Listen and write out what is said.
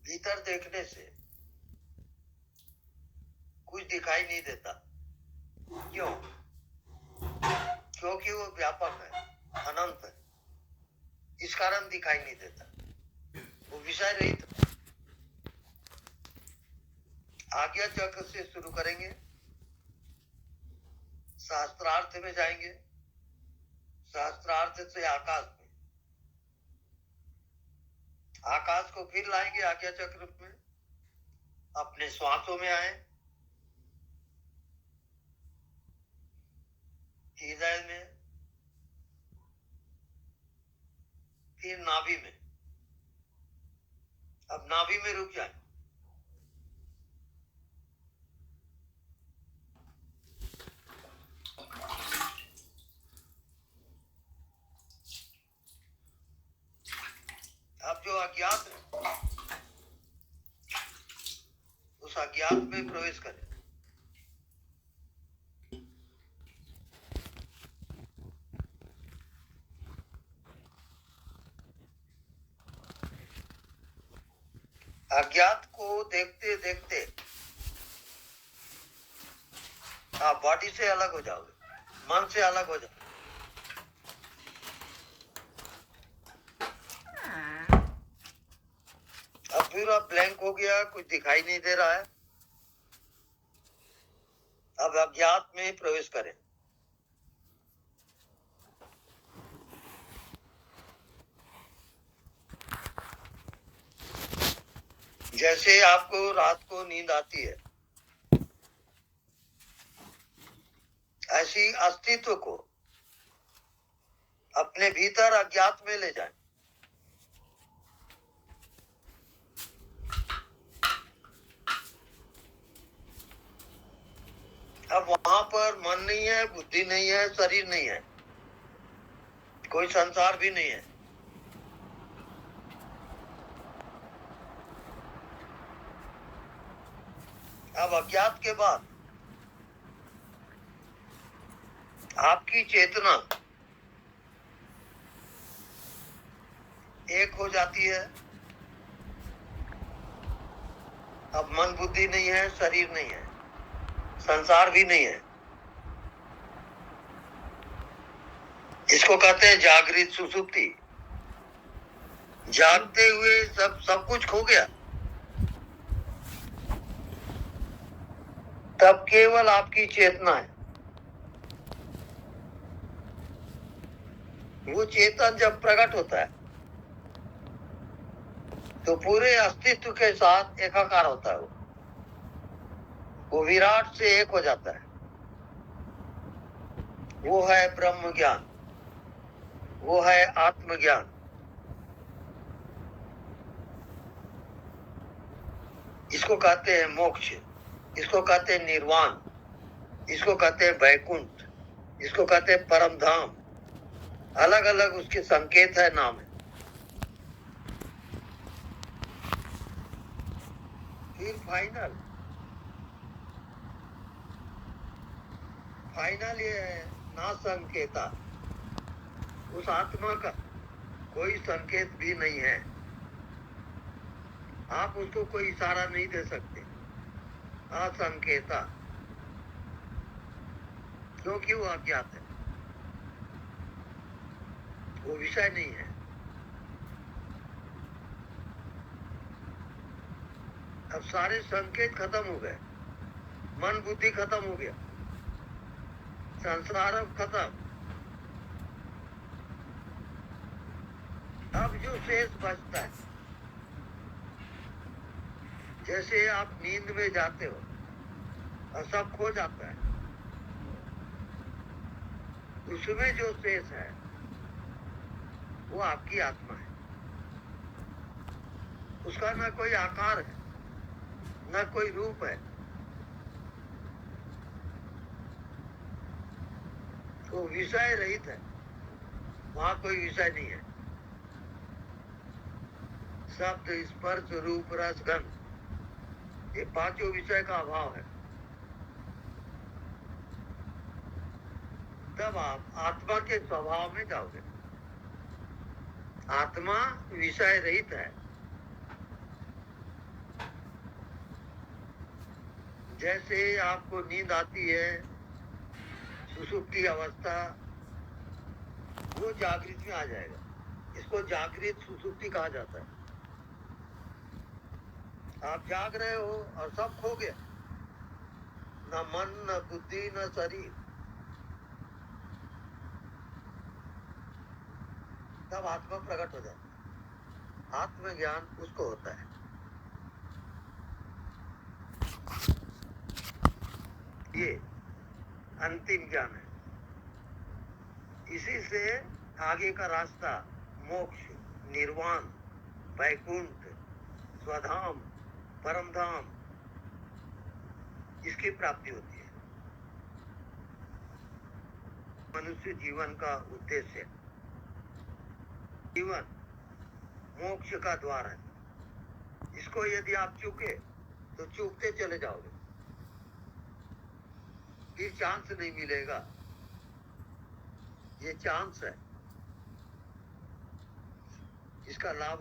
भीतर देखने से कुछ दिखाई नहीं देता। क्यों? क्योंकि वो व्यापक है, अनंत है, इस कारण दिखाई नहीं देता। वो विषय रहित। आज्ञा चक्र से शुरू करेंगे, शास्त्रार्थ में जाएंगे, शास्त्रार्थ से आकाश में, आकाश को फिर लाएंगे आज्ञा चक्र में, अपने श्वासों में आए, हृदय में, फिर नाभि में। अब नाभि में रुक जाए। अब जो अज्ञात है उस अज्ञात में प्रवेश करें। अज्ञात को देखते देखते आप बॉडी से अलग हो जाओगे, मन से अलग हो जाओगे। अब पूरा ब्लैंक हो गया, कुछ दिखाई नहीं दे रहा है। अब अज्ञात में प्रवेश करें। जैसे आपको रात को नींद आती है, ऐसी अस्तित्व को अपने भीतर अज्ञात में ले जाएं। अब वहां पर मन नहीं है, बुद्धि नहीं है, शरीर नहीं है, कोई संसार भी नहीं है। अब अज्ञात के बाद आपकी चेतना एक हो जाती है। अब मन बुद्धि नहीं है, शरीर नहीं है, संसार भी नहीं है। इसको कहते हैं जागृत सुषुप्ति। जागते हुए सब कुछ खो गया, तब केवल आपकी चेतना है। वो चेतन जब प्रकट होता है तो पूरे अस्तित्व के साथ एकाकार होता है। वो विराट से एक हो जाता है। वो है ब्रह्म ज्ञान, वो है आत्मज्ञान। इसको कहते हैं मोक्ष, इसको कहते हैं निर्वाण, इसको कहते हैं वैकुंठ, इसको कहते हैं परम धाम। अलग अलग उसके संकेत है, नाम है। फिर फाइनल ये है ना संकेता। उस आत्मा का कोई संकेत भी नहीं है। आप उसको कोई इशारा नहीं दे सकते। असंकेता, क्योंकि वो अज्ञात है, वो विषय नहीं है। अब सारे संकेत खत्म हो गए, मन बुद्धि खत्म हो गया, संसार अब खत्म। अब जो शेष बचता है, जैसे आप नींद में जाते हो और सब खो जाता है, उसमें जो शेष है वो आपकी आत्मा है। उसका न कोई आकार है, न कोई रूप है। वो विषय रहित है, वहां कोई विषय नहीं है। शब्द, स्पर्श, रूप, रस, गंध, ये पांचों विषय का अभाव है। तब आप आत्मा के स्वभाव में जाओगे। आत्मा विषय रहित है, जैसे आपको नींद आती है, सुषुप्ति अवस्था, वो जागृत में आ जाएगा। इसको जागृत सुषुप्ति कहा जाता है। आप जाग रहे हो और सब खो गया, न मन, न बुद्धि, न शरीर, तब आत्मा प्रकट हो जाता है। आत्मज्ञान उसको होता है। ये अंतिम ज्ञान है। इसी से आगे का रास्ता मोक्ष, निर्वाण, वैकुंठ, स्वधाम, परमधाम, इसकी प्राप्ति होती है। मनुष्य जीवन का उद्देश्य, जीवन मोक्ष का द्वार है। इसको यदि आप चूके तो चूकते चले जाओगे, फिर चांस नहीं मिलेगा। ये चांस है, इसका लाभ